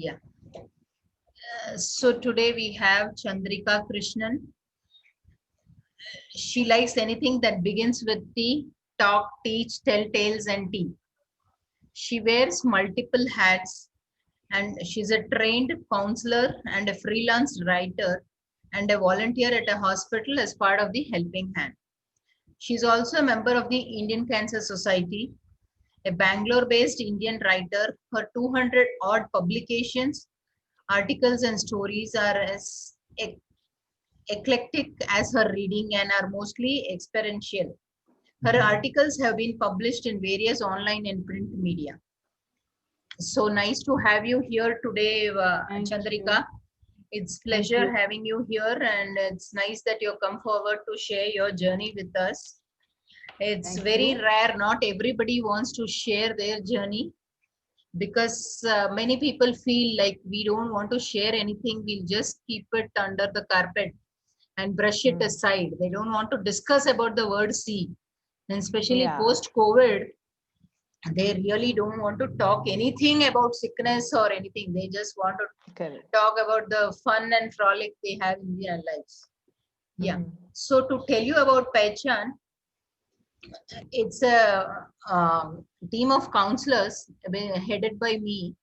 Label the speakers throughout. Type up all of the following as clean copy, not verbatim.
Speaker 1: Yeah. So today we have Chandrika Krishnan. She likes anything that begins with T, talk, teach, tell tales, and tea. She wears multiple hats and she's a trained counselor and a freelance writer and a volunteer at a hospital as part of the Helping Hand. She's also a member of the Indian Cancer Society, a Bangalore based Indian writer. Her 200 odd publications, articles, and stories are as eclectic as her reading and are mostly experiential. Her articles have been published in various online and print media. So nice to have you here today,
Speaker 2: Thank you.
Speaker 1: Chandrika. It's
Speaker 2: Thank
Speaker 1: pleasure
Speaker 2: you.
Speaker 1: having you here, and it's nice that you come forward to share your journey with us. It's
Speaker 2: Thank
Speaker 1: very
Speaker 2: you.
Speaker 1: rare, not everybody wants to share their journey because many people feel like we don't want to share anything, we'll just keep it under the carpet and brush it
Speaker 2: Mm.
Speaker 1: aside. They don't want to discuss about the word C, and especially
Speaker 2: Yeah,
Speaker 1: post COVID, they really don't want to talk anything about sickness or anything. They just want to
Speaker 2: correct.
Speaker 1: talk about the fun and frolic they have in their lives. Yeah.
Speaker 2: Mm.
Speaker 1: So to tell you about Pehchan, it's a team of counselors headed by me,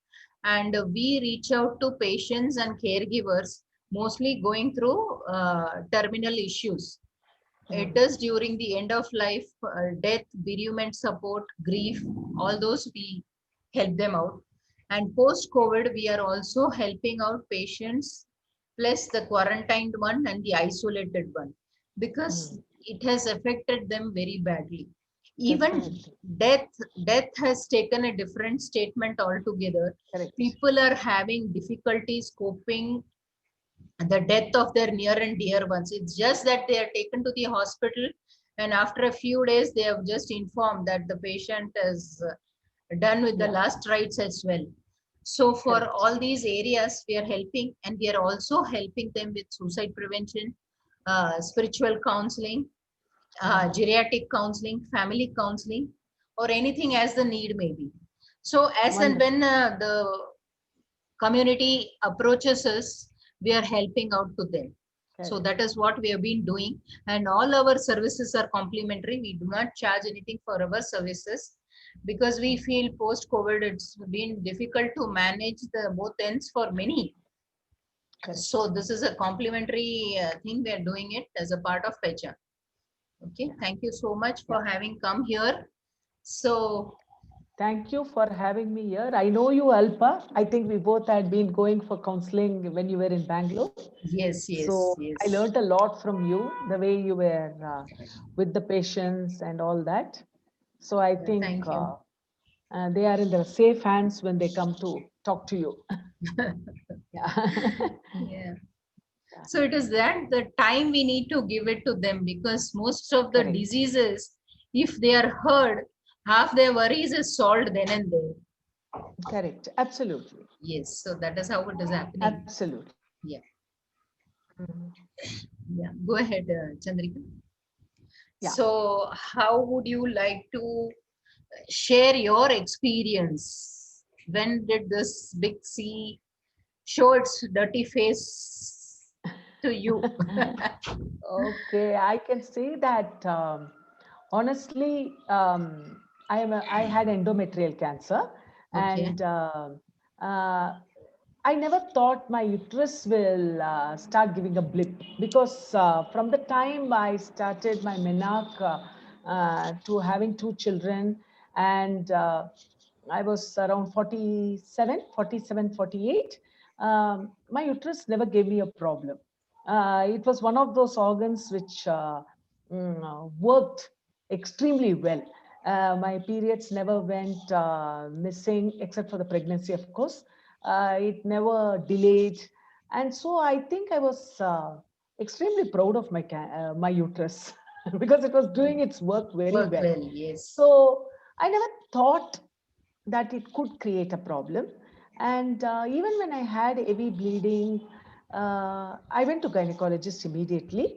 Speaker 1: and we reach out to patients and caregivers, mostly going through terminal issues. It
Speaker 2: Mm.
Speaker 1: is during the end of life, death, bereavement support, grief, all those we help them out. And post COVID, we are also helping out patients, plus the quarantined one and the isolated one, because
Speaker 2: Mm.
Speaker 1: it has affected them very badly. Even
Speaker 2: Definitely.
Speaker 1: death, death has taken a different statement altogether.
Speaker 2: Correct.
Speaker 1: People are having difficulties coping the death of their near and dear ones. It's just that they are taken to the hospital, and after a few days, they have just informed that the patient is done with the
Speaker 2: Yeah,
Speaker 1: last rites as well. So, for
Speaker 2: correct.
Speaker 1: all these areas, we are helping, and we are also helping them with suicide prevention, spiritual counseling,
Speaker 2: Mm.
Speaker 1: geriatric counseling, family counseling, or anything as the need may be. So, as and
Speaker 2: Wonderful.
Speaker 1: when the community approaches us, we are helping out to them. So
Speaker 2: Correct.
Speaker 1: that is what we have been doing. And all our services are complimentary. We do not charge anything for our services because we feel post COVID it's been difficult to manage the both ends for many.
Speaker 2: Correct.
Speaker 1: So this is a complimentary thing. We are doing it as a part of Pecha. Okay.
Speaker 2: Yeah.
Speaker 1: Thank you so much
Speaker 2: Yeah.
Speaker 1: for having come here. So
Speaker 2: Thank you for having me here. I know you, Alpa. I think we both had been going for counseling when you were in Bangalore.
Speaker 1: yes,
Speaker 2: So
Speaker 1: yes,
Speaker 2: I
Speaker 1: yes.
Speaker 2: learned a lot from you, the way you were with the patients and all that. So I
Speaker 1: Yeah,
Speaker 2: think
Speaker 1: thank you.
Speaker 2: they are in the safe hands when they come to talk to you. Yeah.
Speaker 1: Yeah.
Speaker 2: Yeah.
Speaker 1: So it is that the time we need to give it to them because most of the
Speaker 2: Correct.
Speaker 1: diseases, if they are heard, half their worries is solved then and there.
Speaker 2: Correct. Absolutely.
Speaker 1: Yes, so that is how it is happening.
Speaker 2: Absolutely.
Speaker 1: Yeah,
Speaker 2: Mhm.
Speaker 1: yeah. Go ahead, Chandrika.
Speaker 2: Yeah.
Speaker 1: So, how would you like to share your experience? When did this big C show its dirty face to you?
Speaker 2: Okay, I can say that honestly, I had endometrial cancer,
Speaker 1: Okay.
Speaker 2: and uh, I never thought my uterus will start giving a blip because from the time I started my menarche to having two children, and I was around 47, 48. My uterus never gave me a problem. It was one of those organs which worked extremely well. My periods never went missing, except for the pregnancy, of course. It never delayed. And so I think I was extremely proud of my uterus because it was doing its work very
Speaker 1: Work
Speaker 2: well.
Speaker 1: well, yes.
Speaker 2: So I never thought that it could create a problem. And even when I had heavy bleeding, I went to gynecologist immediately,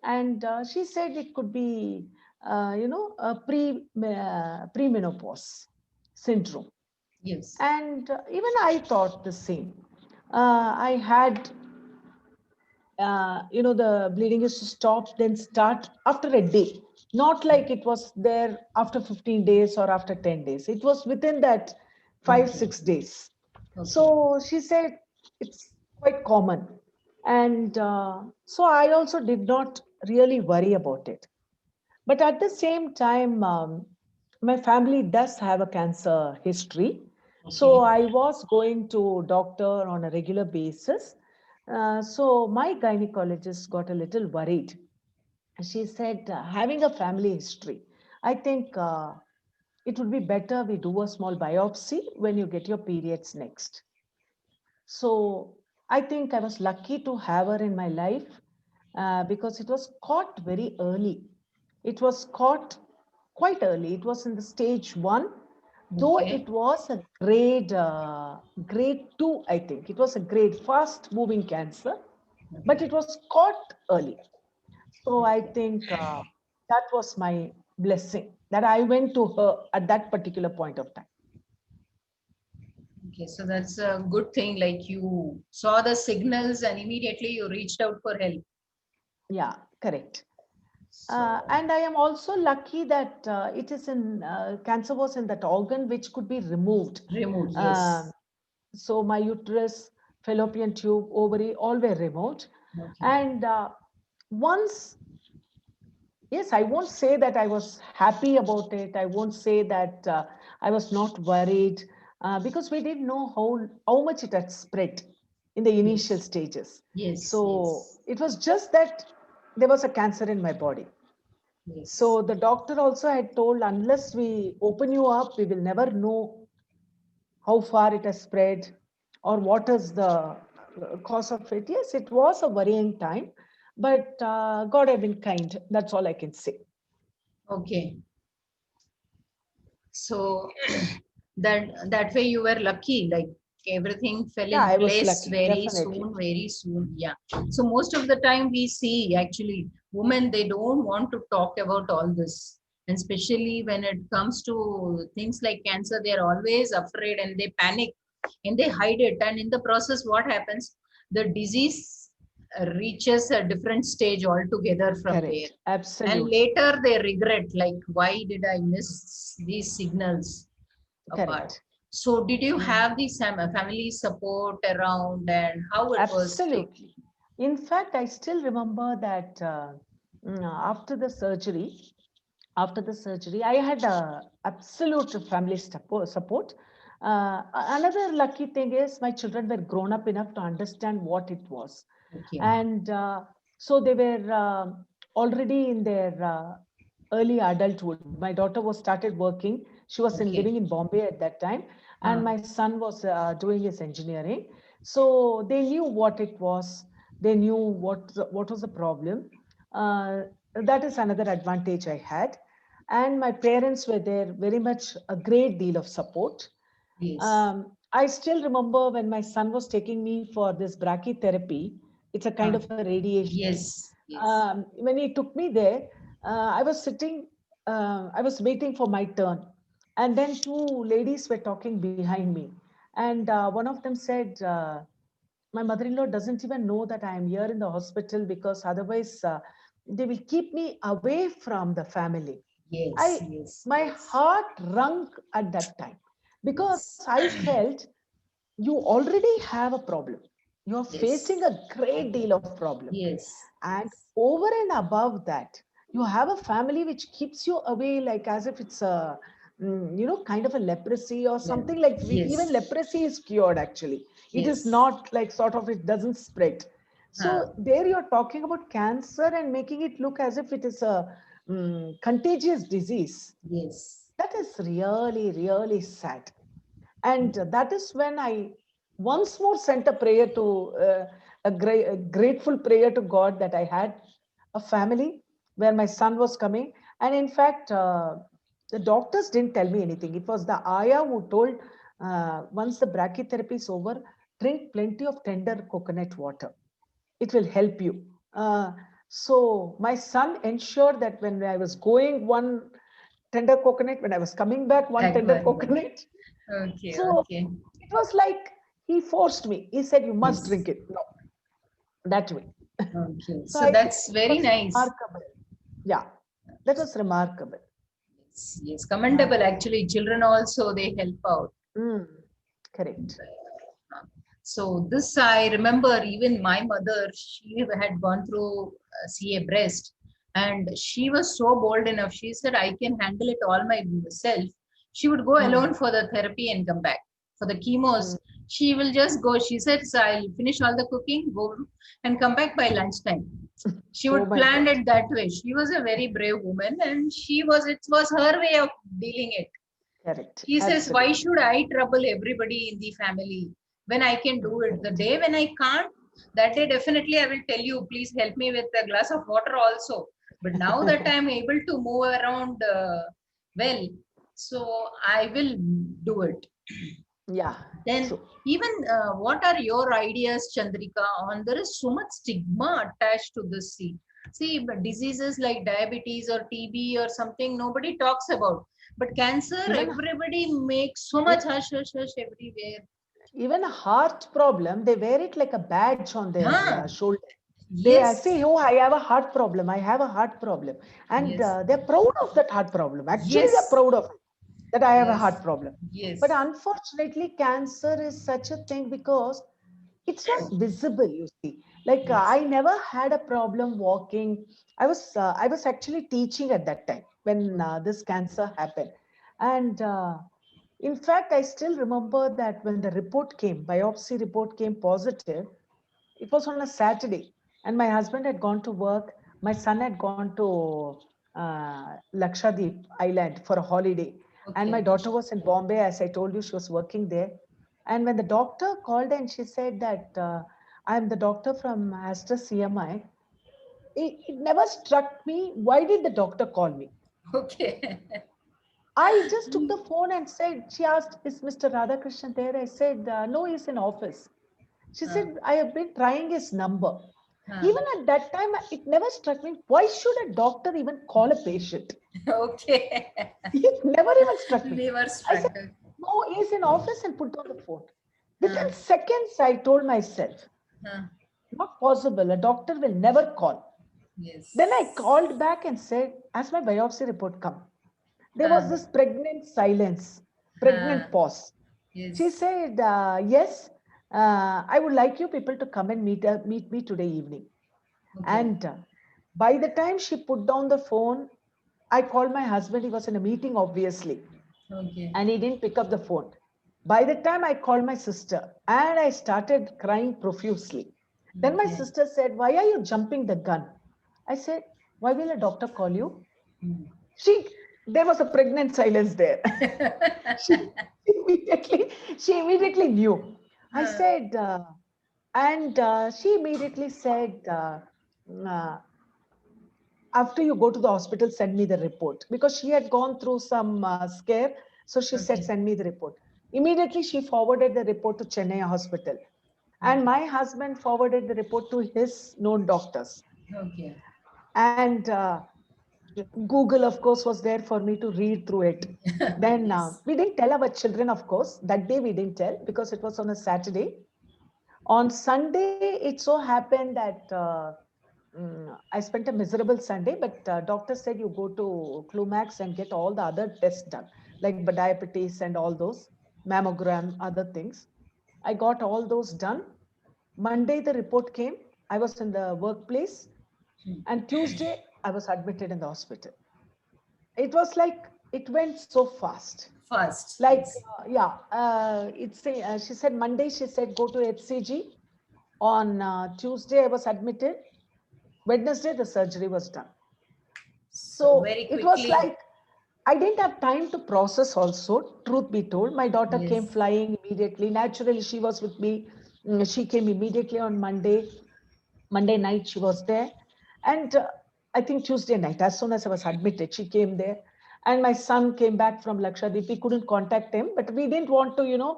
Speaker 2: and she said it could be, a premenopause syndrome.
Speaker 1: Yes.
Speaker 2: And even I thought the same. I had, the bleeding used to stop, then start after a day. Not like it was there after 15 days or after 10 days. It was within that five,
Speaker 1: Okay.
Speaker 2: 6 days.
Speaker 1: Okay.
Speaker 2: So she said it's quite common. And so I also did not really worry about it. But at the same time, my family does have a cancer history. So
Speaker 1: Okay.
Speaker 2: I was going to doctor on a regular basis. So my gynecologist got a little worried. She said, having a family history, I think it would be better we do a small biopsy when you get your periods next. So I think I was lucky to have her in my life because it was caught very early. It was caught quite early. It was in the stage 1, though
Speaker 1: Okay.
Speaker 2: it was a grade 2, I think. It was a grade fast moving cancer, but it was caught early. So I think that was my blessing that I went to her at that particular point of time.
Speaker 1: Okay. So that's a good thing. Like you saw the signals and immediately you reached out for help.
Speaker 2: Yeah, correct.
Speaker 1: So
Speaker 2: And I am also lucky that cancer was in that organ which could be removed.
Speaker 1: removed.
Speaker 2: Um,
Speaker 1: Yes.
Speaker 2: so my uterus, fallopian tube, ovary, all were removed.
Speaker 1: Okay.
Speaker 2: And once, yes, I won't say that I was happy about it. I won't say that I was not worried because we didn't know how much it had spread in the initial
Speaker 1: Yes.
Speaker 2: stages.
Speaker 1: Yes.
Speaker 2: So
Speaker 1: Yes.
Speaker 2: it was just that there was a cancer in my body.
Speaker 1: Yes.
Speaker 2: So the doctor also had told, unless we open you up, we will never know how far it has spread or what is the cause of it. Yes, it was a worrying time, but God had been kind. That's all I can say.
Speaker 1: Okay. So that way you were lucky, like everything fell
Speaker 2: Yeah,
Speaker 1: in
Speaker 2: I was
Speaker 1: place
Speaker 2: lucky,
Speaker 1: very
Speaker 2: definitely.
Speaker 1: soon, very soon. Yeah. So most of the time we see actually women, they don't want to talk about all this. And especially when it comes to things like cancer, they're always afraid and they panic and they hide it. And in the process, what happens? The disease reaches a different stage altogether from there.
Speaker 2: Correct.
Speaker 1: And
Speaker 2: Absolutely.
Speaker 1: later they regret, like, why did I miss these signals apart?
Speaker 2: Correct.
Speaker 1: So, did you
Speaker 2: Mm.
Speaker 1: have the family support around and how it was like?
Speaker 2: Absolutely. In fact, I still remember that after the surgery, I had absolute family support. Another lucky thing is my children were grown up enough to understand what it was.
Speaker 1: Okay,
Speaker 2: And so they were already in their early adulthood. My daughter was started working. She was living
Speaker 1: okay,
Speaker 2: in Bombay at that time, and
Speaker 1: uh,
Speaker 2: my son was doing his engineering. So they knew what it was. They knew what was the problem. Uh, that is another advantage I had. And my parents were there very much a great deal of support.
Speaker 1: yes,
Speaker 2: I still remember when my son was taking me for this brachytherapy. It's a kind
Speaker 1: uh,
Speaker 2: of a radiation.
Speaker 1: yes, yes,
Speaker 2: When he took me there, I was sitting, I was waiting for my turn. And then two ladies were talking behind me. And one of them said, my mother-in-law doesn't even know that I am here in the hospital because otherwise they will keep me away from the family.
Speaker 1: yes,
Speaker 2: I
Speaker 1: yes,
Speaker 2: My
Speaker 1: yes,
Speaker 2: heart wrung at that time because
Speaker 1: yes,
Speaker 2: I felt you already have a problem. You're
Speaker 1: yes,
Speaker 2: facing a great deal of problem.
Speaker 1: yes,
Speaker 2: And over and above that, you have a family which keeps you away like as if it's a, kind of a leprosy or
Speaker 1: yeah,
Speaker 2: something like even
Speaker 1: yes,
Speaker 2: leprosy is cured actually. It is
Speaker 1: yes,
Speaker 2: not like sort of, it doesn't spread.
Speaker 1: uh,
Speaker 2: So there you're talking about cancer and making it look as if it is a contagious disease.
Speaker 1: yes,
Speaker 2: That is really, really sad. And that is when I once more sent a prayer to a grateful prayer to God that I had a family where my son was coming. And in fact, the doctors didn't tell me anything. It was the ayah who told, once the brachytherapy is over, drink plenty of tender coconut water. It will help you. So my son ensured that when I was going, one tender coconut, when I was coming back, one
Speaker 1: that
Speaker 2: tender
Speaker 1: one,
Speaker 2: coconut.
Speaker 1: okay,
Speaker 2: So
Speaker 1: okay,
Speaker 2: it was like he forced me. He said, you must
Speaker 1: Yes.
Speaker 2: drink it. No, that way.
Speaker 1: Okay.
Speaker 2: So
Speaker 1: So
Speaker 2: I think
Speaker 1: that's
Speaker 2: it
Speaker 1: very
Speaker 2: was
Speaker 1: nice.
Speaker 2: remarkable. Yeah, that was remarkable.
Speaker 1: Yes, yes, commendable. Actually, children also they help out.
Speaker 2: Mm, correct.
Speaker 1: So this I remember even my mother, she had gone through CA breast and she was so bold enough. She said, I can handle it all myself. She would go
Speaker 2: Mm,
Speaker 1: alone for the therapy and come back. For the chemos,
Speaker 2: mm.
Speaker 1: she will just go. She said, so I'll finish all the cooking, go and come back by lunchtime. She
Speaker 2: Oh
Speaker 1: would
Speaker 2: my
Speaker 1: plan
Speaker 2: God.
Speaker 1: it that way. She was a very brave woman and it was her way of dealing it.
Speaker 2: Correct.
Speaker 1: He says, why
Speaker 2: Absolutely.
Speaker 1: should I trouble everybody in the family when I can do it? The
Speaker 2: Correct.
Speaker 1: day when I can't, that day definitely I will tell you, please help me with a glass of water also. But now that I'm able to move around well, so I will do it.
Speaker 2: Yeah,
Speaker 1: Then,
Speaker 2: true.
Speaker 1: even what are your ideas, Chandrika, on there is so much stigma attached to this. But diseases like diabetes or TB or something nobody talks about. But cancer,
Speaker 2: Even
Speaker 1: everybody makes so much
Speaker 2: e-
Speaker 1: hush hush hush everywhere.
Speaker 2: even a heart problem, they wear it like a badge on their
Speaker 1: Huh?
Speaker 2: shoulder. They
Speaker 1: Yes,
Speaker 2: say, "Oh, I have a heart problem. I have a heart problem," and
Speaker 1: yes,
Speaker 2: they're proud of that heart problem. Actually, they're
Speaker 1: yes,
Speaker 2: proud of it, that I have a
Speaker 1: yes,
Speaker 2: heart problem. But
Speaker 1: yes.
Speaker 2: unfortunately, cancer is such a thing because it's not visible. You see, like
Speaker 1: Yes.
Speaker 2: I never had a problem walking. I was actually teaching at that time when this cancer happened, and. In fact, I still remember that when the report came, biopsy report came positive, it was on a Saturday, and my husband had gone to work. My son had gone to Lakshadweep Island for a holiday, and my
Speaker 1: Okay.
Speaker 2: daughter was in Bombay. As I told you, she was working there. And when the doctor called and she said that I'm the doctor from Astra CMI, it never struck me. Why did the doctor call me?
Speaker 1: Okay.
Speaker 2: I just took the phone and said, she asked, is Mr. Radhakrishnan there? I said, no, he's in office. She
Speaker 1: Huh,
Speaker 2: said, I have been trying his number.
Speaker 1: huh.
Speaker 2: Even at that time, it never struck me. Why should a doctor even call a patient?
Speaker 1: Okay.
Speaker 2: It never even struck me.
Speaker 1: They were
Speaker 2: I said,
Speaker 1: struck.
Speaker 2: no, he's in office and put down the phone.
Speaker 1: Huh,
Speaker 2: Within seconds, I told myself,
Speaker 1: huh.
Speaker 2: not possible. A doctor will never call. Then I
Speaker 1: Yes.
Speaker 2: called back and said, has my biopsy report come? There was
Speaker 1: Huh,
Speaker 2: this pregnant silence,
Speaker 1: huh.
Speaker 2: pregnant pause. She
Speaker 1: Yes.
Speaker 2: said, yes, I would like you people to come and meet me today evening.
Speaker 1: Okay.
Speaker 2: And by the time she put down the phone, I called my husband. He was in a meeting, obviously,
Speaker 1: Okay.
Speaker 2: and he didn't pick up the phone. By the time I called my sister, and I started crying profusely. Then my
Speaker 1: Okay.
Speaker 2: sister said, why are you jumping the gun? I said, why will a doctor call you?
Speaker 1: Hmm.
Speaker 2: She, there was a pregnant silence there. she immediately, she immediately knew. I
Speaker 1: Huh.
Speaker 2: said, and she immediately said, uh, after you go to the hospital, send me the report because she had gone through some scare. So she said,
Speaker 1: Okay.
Speaker 2: send me the report. Immediately, she forwarded the report to Chennai Hospital. And
Speaker 1: Okay.
Speaker 2: my husband forwarded the report to his known doctors.
Speaker 1: Okay.
Speaker 2: And Google, of course, was there for me to read through it. Then
Speaker 1: Yes.
Speaker 2: we didn't tell our children, of course. That day we didn't tell because it was on a Saturday. On Sunday, it so happened that I spent a miserable Sunday, but doctor said you go to Clumax and get all the other tests done, like diabetes and all those, mammogram, other things. I got all those done. Monday, the report came. I was in the workplace. And Tuesday, I was admitted in the hospital. It was like it went so fast.
Speaker 1: Fast.
Speaker 2: Like,
Speaker 1: Yes.
Speaker 2: she said Monday, she said go to HCG. On Tuesday, I was admitted. Wednesday, the surgery was done.
Speaker 1: So
Speaker 2: So
Speaker 1: very
Speaker 2: it was
Speaker 1: quickly.
Speaker 2: like I didn't have time to process also, truth be told. My daughter came
Speaker 1: Yes.
Speaker 2: flying immediately. Naturally, she was with me. She came immediately on Monday. Monday night, she was there. And I think Tuesday night, as soon as I was admitted, she came there. And my son came back from Lakshadweep. We couldn't contact him, but we didn't want to,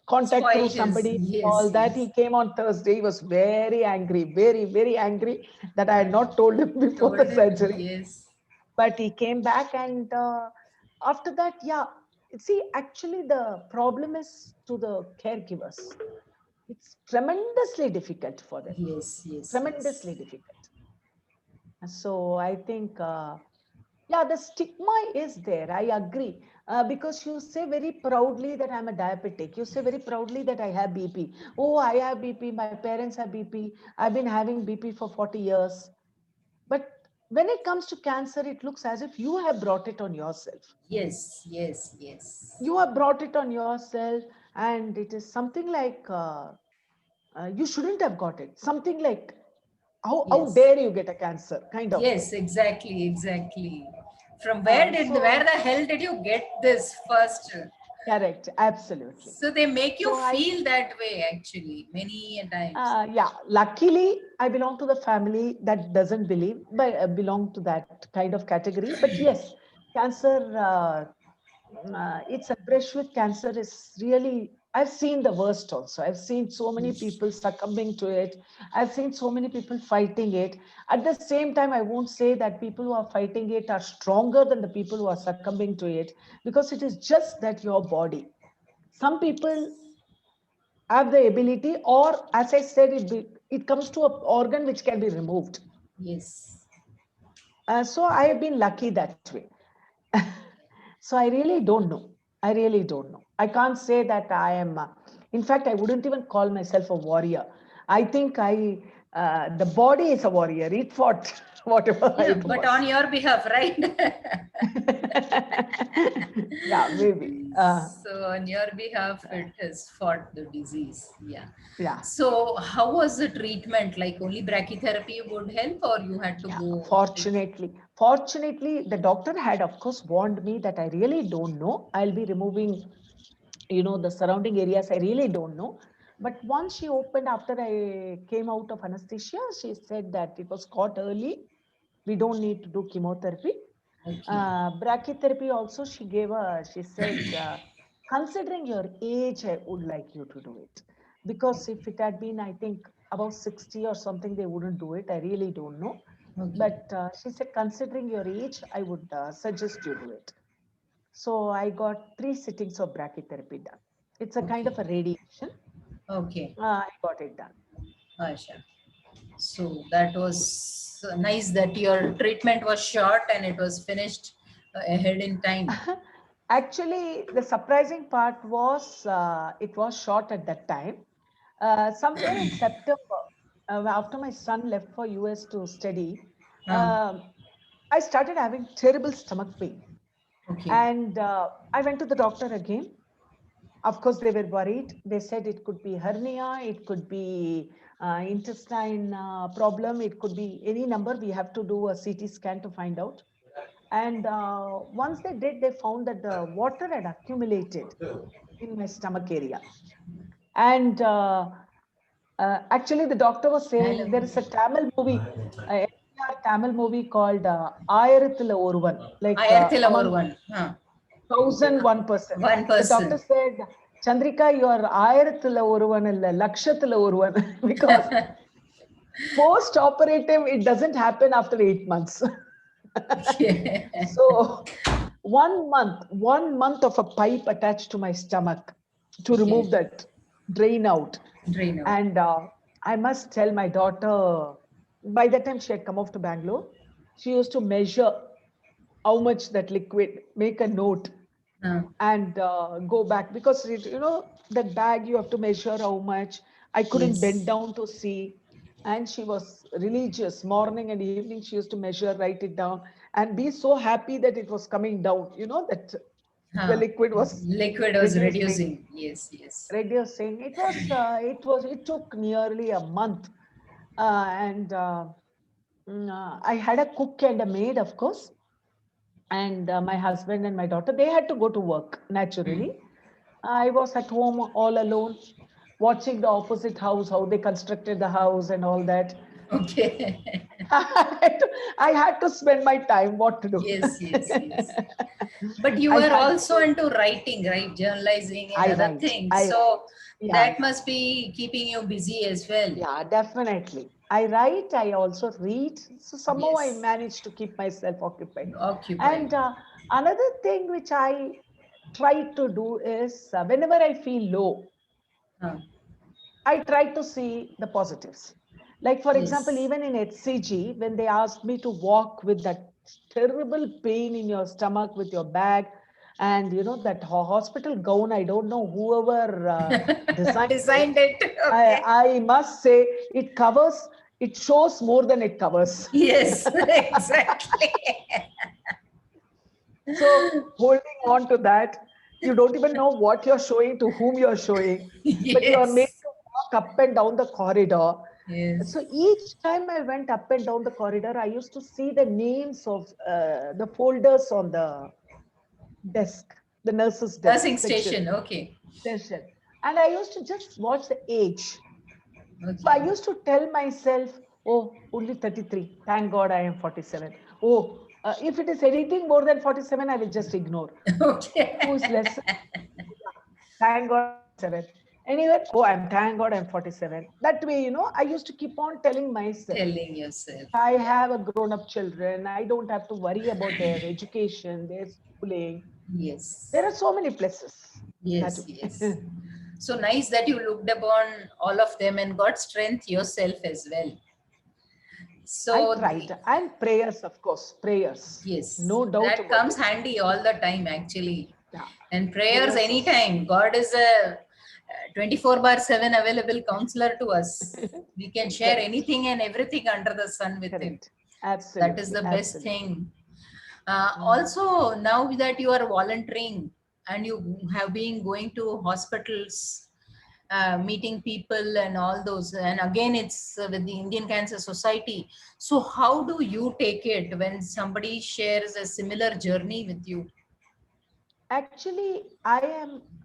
Speaker 2: contact through
Speaker 1: Spoil his.
Speaker 2: somebody,
Speaker 1: Yes.
Speaker 2: all that.
Speaker 1: Yes.
Speaker 2: He came on Thursday. He was very angry, very, very angry that I had not told him before the
Speaker 1: Told him.
Speaker 2: surgery.
Speaker 1: Yes.
Speaker 2: But he came back, and after that, yeah. See, actually, the problem is to the caregivers. It's tremendously difficult for them,
Speaker 3: Yes, yes, yes.
Speaker 2: tremendously difficult. So I think, yeah, the stigma is there. I agree. Because you say very proudly that I'm a diabetic. You say very proudly that I have BP. Oh, I have BP. My parents have BP. I've been having BP for 40 years. But when it comes to cancer, it looks as if you have brought it on yourself.
Speaker 3: Yes, yes, yes.
Speaker 2: You have brought it on yourself, and it is something like you shouldn't have got it. Something like, how
Speaker 3: Yes.
Speaker 2: dare you get a cancer, kind of thing.
Speaker 3: Yes, exactly, exactly. From where
Speaker 2: So,
Speaker 3: the hell did you get this first?
Speaker 2: correct, absolutely.
Speaker 3: So they make you
Speaker 2: So I
Speaker 3: feel that way actually many a times.
Speaker 2: Yeah, luckily, I belong to the family that doesn't believe, but belong to that kind of category. But yes, cancer, it's a brush with cancer is really, I've seen the worst also. I've seen so many people succumbing to it. I've seen so many people fighting it. At the same time, I won't say that people who are fighting it are stronger than the people who are succumbing to it, because it is just that your body. Some people have the ability, or as I said, it comes to an organ which can be removed.
Speaker 3: Yes.
Speaker 2: So I have been lucky that way. So I really don't know. I really don't know. I can't say that I am. In fact, I wouldn't even call myself a warrior. I think the body is a warrior. It fought whatever
Speaker 3: Yeah,
Speaker 2: it
Speaker 3: but on
Speaker 2: was.
Speaker 3: your behalf, right?
Speaker 2: Yeah, maybe.
Speaker 3: So on your behalf, it has fought the disease. Yeah.
Speaker 2: Yeah.
Speaker 3: So how was the treatment? Like only brachytherapy would help, or you had to
Speaker 2: Yeah,
Speaker 3: go?
Speaker 2: fortunately, the doctor had, of course, warned me that I really don't know. I'll be removing, the surrounding areas. I really don't know. But once she opened after I came out of anesthesia, she said that it was caught early. We don't need to do chemotherapy.
Speaker 3: Okay.
Speaker 2: Brachytherapy also, she said, considering your age, I would like you to do it. Because if it had been, I think, about 60 or something, they wouldn't do it. I really don't know.
Speaker 3: Okay.
Speaker 2: But she said, considering your age, I would suggest you do it. So I got 3 sittings of brachytherapy done. It's a kind
Speaker 3: Okay.
Speaker 2: of a radiation.
Speaker 3: Okay.
Speaker 2: I got it done.
Speaker 3: Asha. So that was nice that your treatment was short and it was finished ahead in time.
Speaker 2: Actually, the surprising part was it was short at that time. Somewhere in September, after my son left for US to study,
Speaker 3: Uh,
Speaker 2: um, I started having terrible stomach pain.
Speaker 3: okay.
Speaker 2: And I went to the doctor again. Of course, they were worried. They said it could be hernia, it could be intestine problem, it could be any number. We have to do a CT scan to find out. And once they did, they found that the water had accumulated in my stomach area. And actually, the doctor was saying there
Speaker 3: Hello.
Speaker 2: is a Tamil movie, NTR Tamil movie called Ayarathila Oruvan, like
Speaker 3: Ayarthila or
Speaker 2: among
Speaker 3: one. Huh.
Speaker 2: 1001%.
Speaker 3: One
Speaker 2: The doctor
Speaker 3: person.
Speaker 2: said, Chandrika, you are ஆயிரத்துல ஒருவன் இல்ல லட்சத்துல ஒருவன் because post operative it doesn't happen after 8 months.
Speaker 3: Yeah.
Speaker 2: So 1 month of a pipe attached to my stomach to
Speaker 3: Okay.
Speaker 2: remove that drain out.
Speaker 3: Drain out.
Speaker 2: And I must tell my daughter, by the time she had come off to Bangalore, she used to measure how much that liquid, make a note
Speaker 3: Huh.
Speaker 2: and go back because that bag you have to measure how much. I couldn't bend
Speaker 3: Yes.
Speaker 2: down to see, and she was religious. Morning and evening she used to measure, write it down, and be so happy that it was coming down, that the
Speaker 3: Huh.
Speaker 2: liquid was
Speaker 3: Liquid was
Speaker 2: reducing.
Speaker 3: reducing. Yes, yes.
Speaker 2: It took nearly a month. And I had a cook and a maid, of course, and my husband and my daughter, they had to go to work
Speaker 3: Hmm.
Speaker 2: naturally. I was at home all alone, watching the opposite house, how they constructed the house and all that.
Speaker 3: Okay.
Speaker 2: I had to spend my time what to do.
Speaker 3: Yes, yes, yes. But you
Speaker 2: I
Speaker 3: were
Speaker 2: had
Speaker 3: also
Speaker 2: to.
Speaker 3: into writing, right? Journalizing and
Speaker 2: I
Speaker 3: other
Speaker 2: write.
Speaker 3: things.
Speaker 2: I
Speaker 3: So
Speaker 2: write. Yeah,
Speaker 3: that must be keeping you busy as well.
Speaker 2: yeah, definitely. I write. I also read. So somehow I
Speaker 3: Yes.
Speaker 2: manage to keep myself occupied.
Speaker 3: Occupied.
Speaker 2: And another thing which I try to do is whenever I feel low,
Speaker 3: Huh.
Speaker 2: I try to see the positives. Like, for example,
Speaker 3: Yes.
Speaker 2: even in HCG, when they asked me to walk with that terrible pain in your stomach with your bag, and that hospital gown, I don't know whoever designed it.
Speaker 3: Designed it. Okay.
Speaker 2: I must say it covers, it shows more than it covers.
Speaker 3: Yes, exactly.
Speaker 2: So holding on to that, you don't even know what you're showing, to whom you're showing, but you are made
Speaker 3: Yes.
Speaker 2: to walk up and down the corridor.
Speaker 3: Yes.
Speaker 2: So each time I went up and down the corridor, I used to see the names of the folders on the desk, the nurse's desk
Speaker 3: Nursing
Speaker 2: section.
Speaker 3: station. Okay.
Speaker 2: Session. And I used to just watch the age. So I
Speaker 3: Okay.
Speaker 2: used to tell myself, oh, only 33. Thank God I am 47. Oh, if it is anything more than 47, I will just ignore.
Speaker 3: Okay.
Speaker 2: Who is less? Thank God I'm 47. Anyway, oh, thank God I'm 47. That way, I used to keep on telling myself,
Speaker 3: Telling yourself.
Speaker 2: I have a grown-up children. I don't have to worry about their education, their schooling. There
Speaker 3: Yes.
Speaker 2: are so many places. That
Speaker 3: Yes. Yes. So nice that you looked upon all of them and got strength yourself as well.
Speaker 2: I
Speaker 3: So
Speaker 2: tried. And prayers, of course, prayers.
Speaker 3: yes,
Speaker 2: No doubt
Speaker 3: that
Speaker 2: about
Speaker 3: comes
Speaker 2: it.
Speaker 3: handy all the time actually.
Speaker 2: Yeah.
Speaker 3: And prayers
Speaker 2: Prayers is
Speaker 3: anytime. God is a 24 bar 7 available counselor to us. We can share
Speaker 2: correct.
Speaker 3: anything and everything under the sun with him.
Speaker 2: Correct.
Speaker 3: That is
Speaker 2: Absolutely.
Speaker 3: the best
Speaker 2: Absolutely.
Speaker 3: thing.
Speaker 2: Mm.
Speaker 3: Also, now that you are volunteering and you have been going to hospitals, meeting people and all those, and again, it's with the Indian Cancer Society. So, how do you take it when somebody shares a similar journey with you?
Speaker 2: Actually, I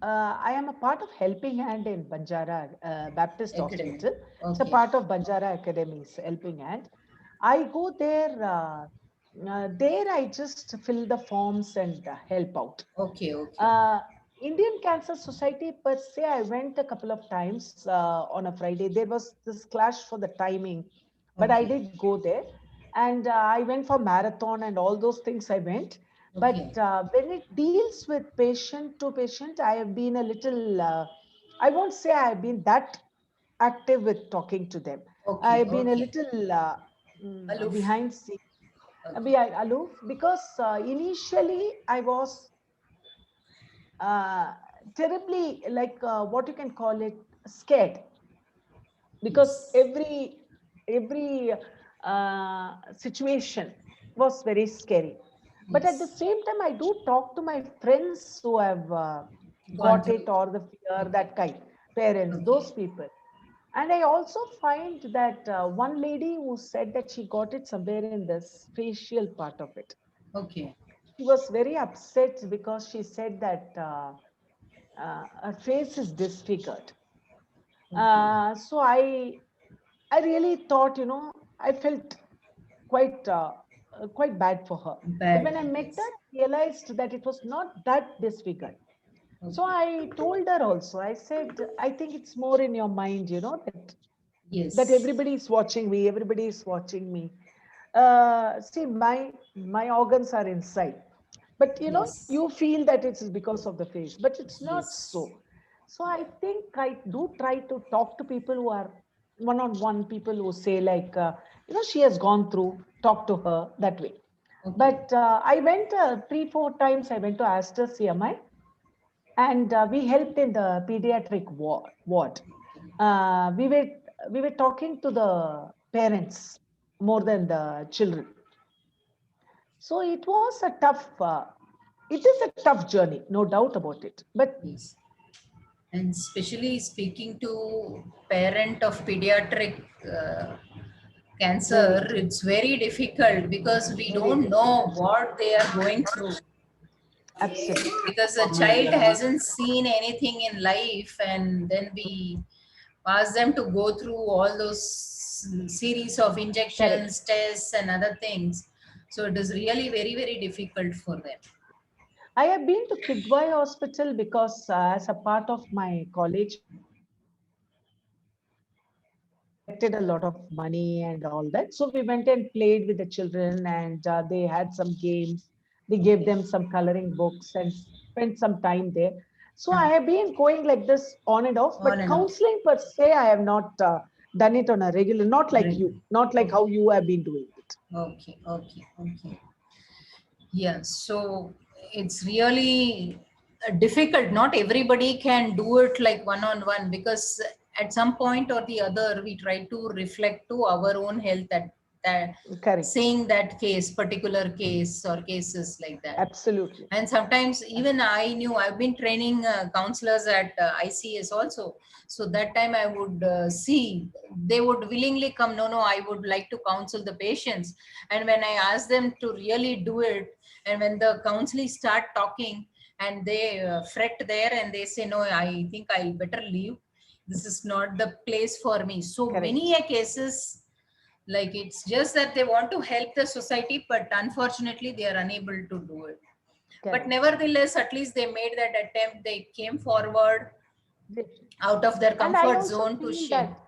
Speaker 2: am a part of Helping Hand in Banjara Baptist
Speaker 3: Academic.
Speaker 2: Hospital. It's a
Speaker 3: Okay.
Speaker 2: part of Banjara Academy's Helping Hand. I go there. There, I just fill the forms and help out.
Speaker 3: Okay. Okay.
Speaker 2: Uh, Indian Cancer Society per se, I went a couple of times on a Friday. There was this clash for the timing, but I
Speaker 3: Okay.
Speaker 2: did go there. And I went for marathon and all those things I went.
Speaker 3: Okay.
Speaker 2: But when it deals with patient to patient, I have been a little, I won't say I have been that active with talking to them. I
Speaker 3: Okay.
Speaker 2: have been a
Speaker 3: Okay.
Speaker 2: little
Speaker 3: Aloof.
Speaker 2: behind scenes,
Speaker 3: Okay.
Speaker 2: behind aloof, because initially I was uh, terribly, like what you can call it, scared, because
Speaker 3: Yes.
Speaker 2: every situation was very scary. But at the
Speaker 3: Yes.
Speaker 2: same time, I do talk to my friends who have
Speaker 3: Gone
Speaker 2: got
Speaker 3: through.
Speaker 2: it, or the fear,
Speaker 3: Okay.
Speaker 2: that kind, parents,
Speaker 3: Okay.
Speaker 2: those people. And I also find that one lady who said that she got it somewhere in this facial part of it.
Speaker 3: Okay.
Speaker 2: She was very upset because she said that her face is disfigured.
Speaker 3: Okay.
Speaker 2: So I really thought, I felt quite quite bad for her. But when
Speaker 3: Bad.
Speaker 2: I met her,
Speaker 3: Yes.
Speaker 2: I realized that it was not that disfigured. So
Speaker 3: Okay.
Speaker 2: I told her also. I said, I think it's more in your mind, that
Speaker 3: Yes.
Speaker 2: everybody is watching me. Everybody is watching me. See, my organs are inside, but
Speaker 3: Yes.
Speaker 2: you feel that it's because of the face, but it's not
Speaker 3: Yes.
Speaker 2: so. So I think I do try to talk to people who are one-on-one, people who say like, she has gone through, talk to her that way.
Speaker 3: Okay.
Speaker 2: But I went 3 4 times. I went to Aster CMI, and we helped in the pediatric ward. We were talking to the parents more than the children. So it was a tough. It is a tough journey, no doubt about it. But
Speaker 3: Yes. And especially speaking to parent of pediatric
Speaker 2: very
Speaker 3: cancer,
Speaker 2: true,
Speaker 3: it's very difficult because we
Speaker 2: very
Speaker 3: don't
Speaker 2: difficult.
Speaker 3: know what they are going through.
Speaker 2: Absolutely
Speaker 3: Because a child hasn't seen anything in life, and then we ask them to go through all those series of
Speaker 2: correct.
Speaker 3: injections, tests, and other things. So it is really very, very difficult for them.
Speaker 2: I have been to Kidwai Hospital because, as a part of my college, collected a lot of money and all that. So we went and played with the children, and they had some games. We gave
Speaker 3: Okay.
Speaker 2: them some coloring books and spent some time there. So I have been going like this on and off,
Speaker 3: On
Speaker 2: but
Speaker 3: and off.
Speaker 2: counseling per se, I have not done it on a regular, not like you, not like how you have been doing it.
Speaker 3: Okay, okay, okay. Yeah, so it's really difficult. Not everybody can do it like one on one, because at some point or the other, we try to reflect to our own health that
Speaker 2: Correct.
Speaker 3: saying that case, particular case or cases like that.
Speaker 2: Absolutely.
Speaker 3: And sometimes even I've been training counselors at ICS also. So that time I would see they would willingly come. No, I would like to counsel the patients. And when I ask them to really do it, and when the counselees start talking and they fret there and they say, no, I think I'll better leave. This is not the place for me. So
Speaker 2: Correct.
Speaker 3: many cases, like it's just that they want to help the society, but unfortunately they are unable to do it. But
Speaker 2: Correct.
Speaker 3: nevertheless, at least they made that attempt. They came forward out of their
Speaker 2: And I
Speaker 3: comfort
Speaker 2: also
Speaker 3: zone to
Speaker 2: feel
Speaker 3: share.
Speaker 2: that,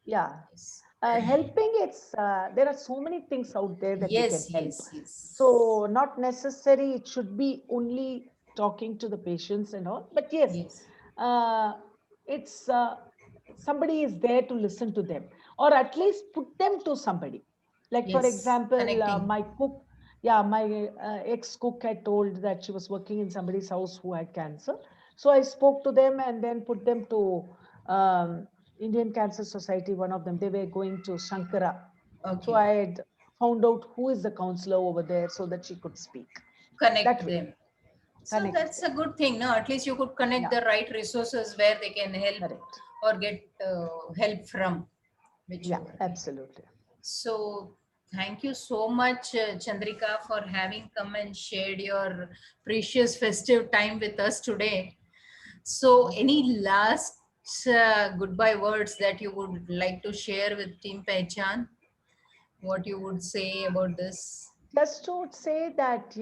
Speaker 2: yeah,
Speaker 3: Yes,
Speaker 2: helping, it's there are so many things out there that you can
Speaker 3: yes,
Speaker 2: help.
Speaker 3: yes, yes.
Speaker 2: So not necessary it should be only talking to the patients and all, but yes,
Speaker 3: Yes,
Speaker 2: it's somebody is there to listen to them, or at least put them to somebody. Like for
Speaker 3: yes,
Speaker 2: example,
Speaker 3: connecting.
Speaker 2: my cook, yeah, my ex-cook had told that she was working in somebody's house who had cancer. So I spoke to them and then put them to Indian Cancer Society, one of them. They were going to Shankara. So
Speaker 3: Okay,
Speaker 2: I had found out who is the counselor over there so that she could speak. That
Speaker 3: connect
Speaker 2: way,
Speaker 3: them. So
Speaker 2: connect
Speaker 3: that's
Speaker 2: them.
Speaker 3: a good thing. No, at least you could connect
Speaker 2: Yeah,
Speaker 3: the right resources where they can help
Speaker 2: correct.
Speaker 3: or get help from
Speaker 2: Yeah,
Speaker 3: whichever.
Speaker 2: absolutely.
Speaker 3: So thank you so much, Chandrika, for having come and shared your precious festive time with us today. So any last goodbye words that you would like to share with Team Pehchan? What you would say about this?
Speaker 2: Just to say that,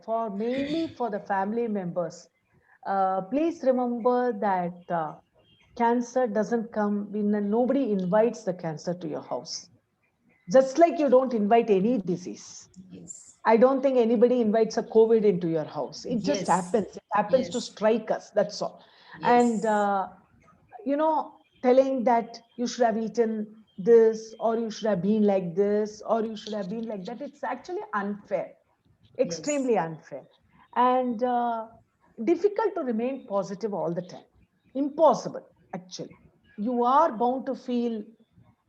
Speaker 2: for mainly for the family members, please remember that cancer doesn't come when nobody invites the cancer to your house. Just like you don't invite any disease.
Speaker 3: Yes.
Speaker 2: I don't think anybody invites a COVID into your house. It just
Speaker 3: Yes.
Speaker 2: happens. It happens to
Speaker 3: Yes.
Speaker 2: strike us. That's all. And,
Speaker 3: Yes.
Speaker 2: you know, telling that you should have eaten this, or you should have been like this, or you should have been like that, it's actually unfair,
Speaker 3: Yes.
Speaker 2: extremely unfair. And difficult to remain positive all the time. Impossible, actually. You are bound to feel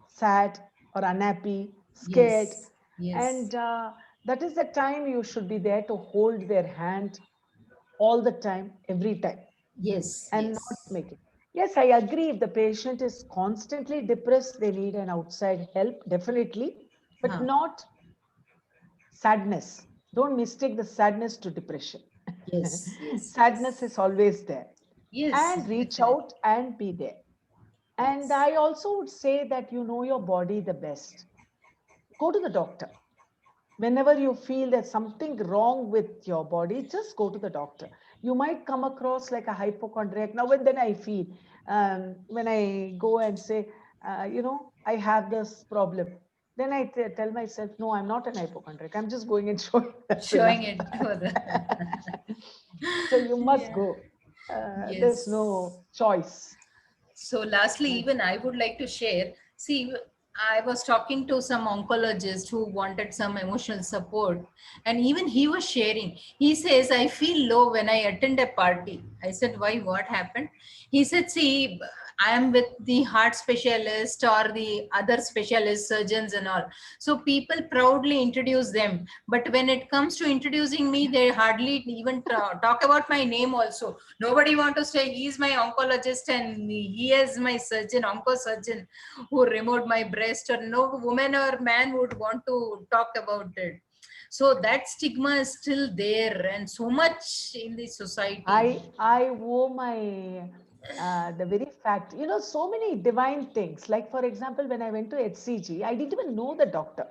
Speaker 2: sad or unhappy, scared.
Speaker 3: Yes. Yes.
Speaker 2: And that is the time you should be there to hold their hand all the time, every time,
Speaker 3: Yes.
Speaker 2: and not
Speaker 3: Yes.
Speaker 2: make it. Yes, I agree. If the patient is constantly depressed, they need an outside help, definitely, but
Speaker 3: Huh.
Speaker 2: not sadness. Don't mistake the sadness to depression.
Speaker 3: Yes. Yes.
Speaker 2: Sadness
Speaker 3: Yes.
Speaker 2: is always there.
Speaker 3: Yes.
Speaker 2: And reach
Speaker 3: Definitely.
Speaker 2: out and be there. And
Speaker 3: Yes.
Speaker 2: I also would say that you know your body the best. Go to the doctor. Whenever you feel there's something wrong with your body, just go to the doctor. You might come across like a hypochondriac. Now and then I feel, when I go and say, I have this problem, then I tell myself, no, I'm not an hypochondriac. I'm just going and showing, that's enough.
Speaker 3: Showing it for the.
Speaker 2: So you must
Speaker 3: Yeah.
Speaker 2: go. There's
Speaker 3: Yes.
Speaker 2: no choice.
Speaker 3: So lastly,
Speaker 2: Uh,
Speaker 3: even I would like to share. See, I was talking to some oncologist who wanted some emotional support, and even he was sharing. He says, I feel low when I attend a party. I said, why? What happened? He said, see, I am with the heart specialist or the other specialist surgeons and all. So people proudly introduce them. But when it comes to introducing me, they hardly even talk about my name also. Nobody want to say he's my oncologist and he is my surgeon, oncosurgeon who removed my breast, or no woman or man would want to talk about it. So that stigma is still there and so much in the society.
Speaker 2: I owe my the very fact, so many divine things. Like for example, when I went to HCG, I didn't even know the doctor.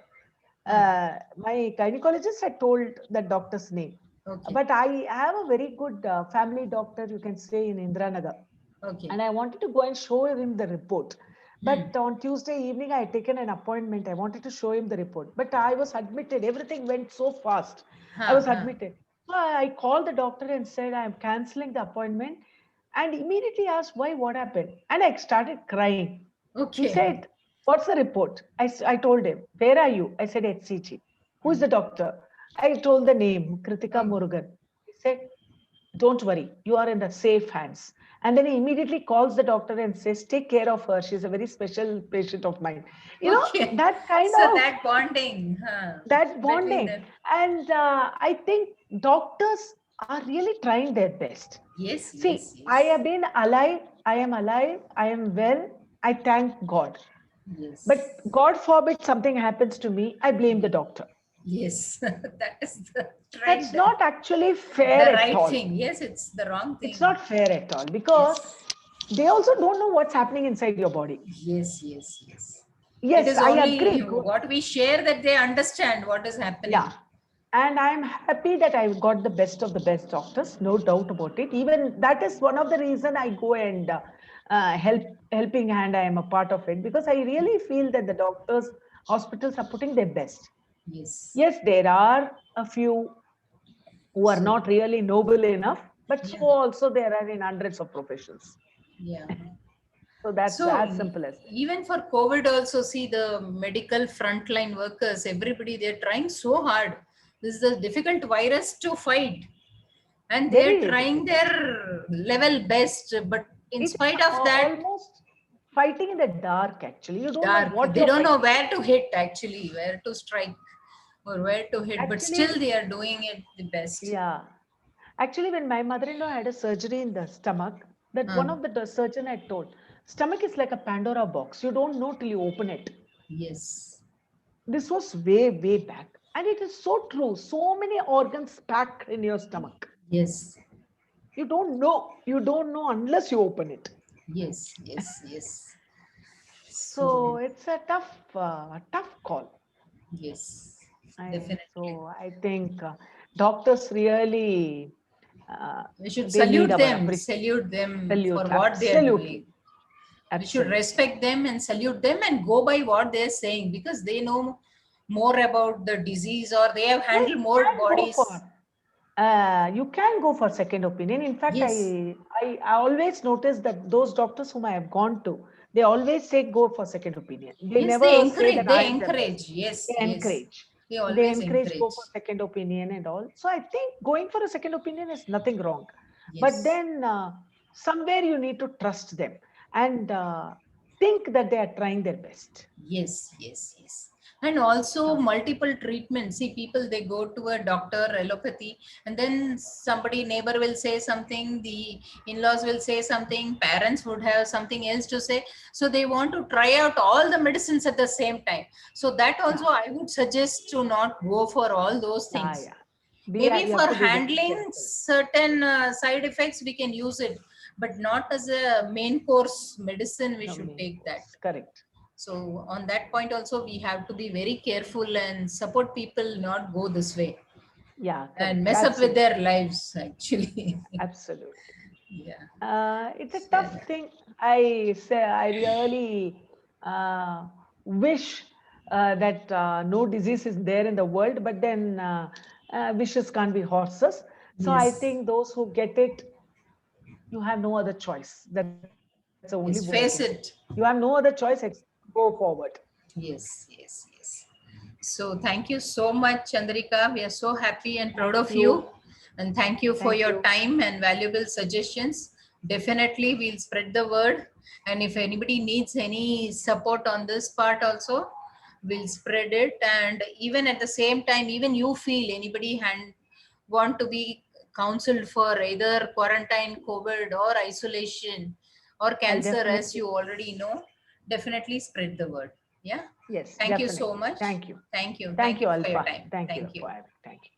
Speaker 3: Huh.
Speaker 2: My gynecologist had told the doctor's name,
Speaker 3: Okay.
Speaker 2: but I have a very good family doctor, you can say, in Indranagar,
Speaker 3: Okay.
Speaker 2: and I wanted to go and show him the report.
Speaker 3: Hmm.
Speaker 2: But on Tuesday evening, I had taken an appointment. I wanted to show him the report, but I was admitted. Everything went so fast. I
Speaker 3: Huh,
Speaker 2: was
Speaker 3: huh.
Speaker 2: admitted. So I called the doctor and said, I'm canceling the appointment, and immediately asked why, what happened. And I started crying. He
Speaker 3: Okay.
Speaker 2: said, what's the report? I told him, where are you? I said, HCG. Who's the doctor? I told the name, Kritika
Speaker 3: Mm.
Speaker 2: Murugan. He said, don't worry, you are in the safe hands. And then he immediately calls the doctor and says, take care of her. She's a very special patient of mine. You know,
Speaker 3: Okay.
Speaker 2: that kind
Speaker 3: So
Speaker 2: of,
Speaker 3: that bonding
Speaker 2: that
Speaker 3: between
Speaker 2: bonding.
Speaker 3: them.
Speaker 2: And I think doctors are really trying their best.
Speaker 3: Yes,
Speaker 2: See,
Speaker 3: yes,
Speaker 2: I
Speaker 3: yes.
Speaker 2: have been alive. I am alive. I am well. I thank God.
Speaker 3: Yes.
Speaker 2: But God forbid something happens to me, I blame the doctor.
Speaker 3: Yes. That is the
Speaker 2: That's
Speaker 3: trend.
Speaker 2: not actually
Speaker 3: The
Speaker 2: fair at
Speaker 3: right
Speaker 2: all.
Speaker 3: thing. Yes, it's the wrong
Speaker 2: It's
Speaker 3: thing.
Speaker 2: not fair at all because
Speaker 3: Yes.
Speaker 2: they also don't know what's happening inside your body.
Speaker 3: Yes, yes, yes. It
Speaker 2: Yes,
Speaker 3: is
Speaker 2: I
Speaker 3: only
Speaker 2: agree.
Speaker 3: what we share that they understand what is
Speaker 2: Yeah.
Speaker 3: happening.
Speaker 2: And I'm happy that I got the best of the best doctors, no doubt about it. Even that is one of the reason I go and helping hand. I am a part of it because I really feel that the doctors, hospitals are putting their best.
Speaker 3: Yes.
Speaker 2: Yes, there are a few who are
Speaker 3: So,
Speaker 2: not really noble enough, but so
Speaker 3: yeah,
Speaker 2: also there are in hundreds of professions.
Speaker 3: yeah.
Speaker 2: So that's
Speaker 3: So
Speaker 2: as simple as that.
Speaker 3: even for COVID also, see the medical frontline workers, everybody, they're trying so hard. This is a difficult virus to fight, and they're
Speaker 2: Very
Speaker 3: trying
Speaker 2: difficult.
Speaker 3: their level best. But in
Speaker 2: It is
Speaker 3: spite of that,
Speaker 2: almost fighting in the dark, actually. You don't know
Speaker 3: dark,
Speaker 2: what
Speaker 3: they
Speaker 2: you're
Speaker 3: don't know
Speaker 2: fighting.
Speaker 3: where to hit actually, where to strike or where to hit, but still
Speaker 2: Actually,
Speaker 3: they are doing it the best.
Speaker 2: yeah. Actually, when my mother-in-law had a surgery in the stomach, that one
Speaker 3: Uh,
Speaker 2: of the surgeon had told, stomach is like a Pandora box. You don't know till you open it.
Speaker 3: yes,
Speaker 2: This was way, way back. And it is so true. So many organs packed in your stomach.
Speaker 3: yes,
Speaker 2: You don't know. You don't know unless you open it.
Speaker 3: yes, yes, yes. So
Speaker 2: So it's a tough call.
Speaker 3: yes,
Speaker 2: And
Speaker 3: definitely.
Speaker 2: so I think doctors really, uh,
Speaker 3: We should
Speaker 2: they need our appreciation.
Speaker 3: salute them for
Speaker 2: Salute,
Speaker 3: what they are doing.
Speaker 2: absolutely,
Speaker 3: We should
Speaker 2: absolutely.
Speaker 3: respect them and salute them and go by what they're saying because they know more about the disease or they have
Speaker 2: Yeah,
Speaker 3: handled more bodies.
Speaker 2: you can go for second opinion. In fact,
Speaker 3: Yes,
Speaker 2: I always notice that those doctors whom I have gone to, they always say go for second opinion. They
Speaker 3: yes,
Speaker 2: never say that I
Speaker 3: they
Speaker 2: am the best.
Speaker 3: encourage. Yes,
Speaker 2: They
Speaker 3: yes,
Speaker 2: encourage.
Speaker 3: they
Speaker 2: They
Speaker 3: always
Speaker 2: encourage go
Speaker 3: encourage.
Speaker 2: for second opinion and all. So I think going for a second opinion is nothing wrong. But
Speaker 3: Yes,
Speaker 2: then somewhere you need to trust them and think that they are trying their best.
Speaker 3: yes, yes, yes. And also
Speaker 2: Uh,
Speaker 3: multiple treatments. See, people, they go to a doctor, allopathy, and then somebody, neighbor will say something, the in-laws will say something, parents would have something else to say. So they want to try out all the medicines at the same time. So that
Speaker 2: yeah,
Speaker 3: also I would suggest to not go for all those
Speaker 2: yeah,
Speaker 3: things.
Speaker 2: yeah.
Speaker 3: Maybe
Speaker 2: You have
Speaker 3: for
Speaker 2: to be very
Speaker 3: handling
Speaker 2: careful.
Speaker 3: certain side effects, we can use it, but not as a main course medicine, we
Speaker 2: No
Speaker 3: should
Speaker 2: main
Speaker 3: take that.
Speaker 2: course. Correct.
Speaker 3: So on that point also, we have to be very careful and support people not go this way
Speaker 2: Yeah,
Speaker 3: and
Speaker 2: correct.
Speaker 3: mess up with
Speaker 2: Absolutely.
Speaker 3: their lives actually.
Speaker 2: Absolutely.
Speaker 3: Yeah.
Speaker 2: It's a
Speaker 3: So,
Speaker 2: tough thing. I say I really wish that no disease is there in the world, but then wishes can't be horses. So I
Speaker 3: yes,
Speaker 2: think those who get it, you have no other choice. That's the only word I can say.
Speaker 3: yes,
Speaker 2: You
Speaker 3: face
Speaker 2: have no
Speaker 3: it.
Speaker 2: other choice except go forward.
Speaker 3: Yes, yes, yes. So thank you so much, Chandrika. We are so happy and
Speaker 2: Thank
Speaker 3: proud of
Speaker 2: you.
Speaker 3: you. And thank you for
Speaker 2: Thank
Speaker 3: your
Speaker 2: you.
Speaker 3: time and valuable suggestions. Definitely, we'll spread the word. And if anybody needs any support on this part also, we'll spread it. And even at the same time, even you feel anybody want to be counseled for either quarantine, COVID, or isolation or
Speaker 2: I'll
Speaker 3: cancer, as
Speaker 2: definitely,
Speaker 3: you already know, definitely spread the word. Yeah.
Speaker 2: yes,
Speaker 3: Thank you so
Speaker 2: definitely.
Speaker 3: much.
Speaker 2: Thank you.
Speaker 3: Thank you.
Speaker 2: Thank
Speaker 3: Thank
Speaker 2: you,
Speaker 3: you for your
Speaker 2: Alpha.
Speaker 3: time.
Speaker 2: Thank you
Speaker 3: Thank you.
Speaker 2: for having. Thank you.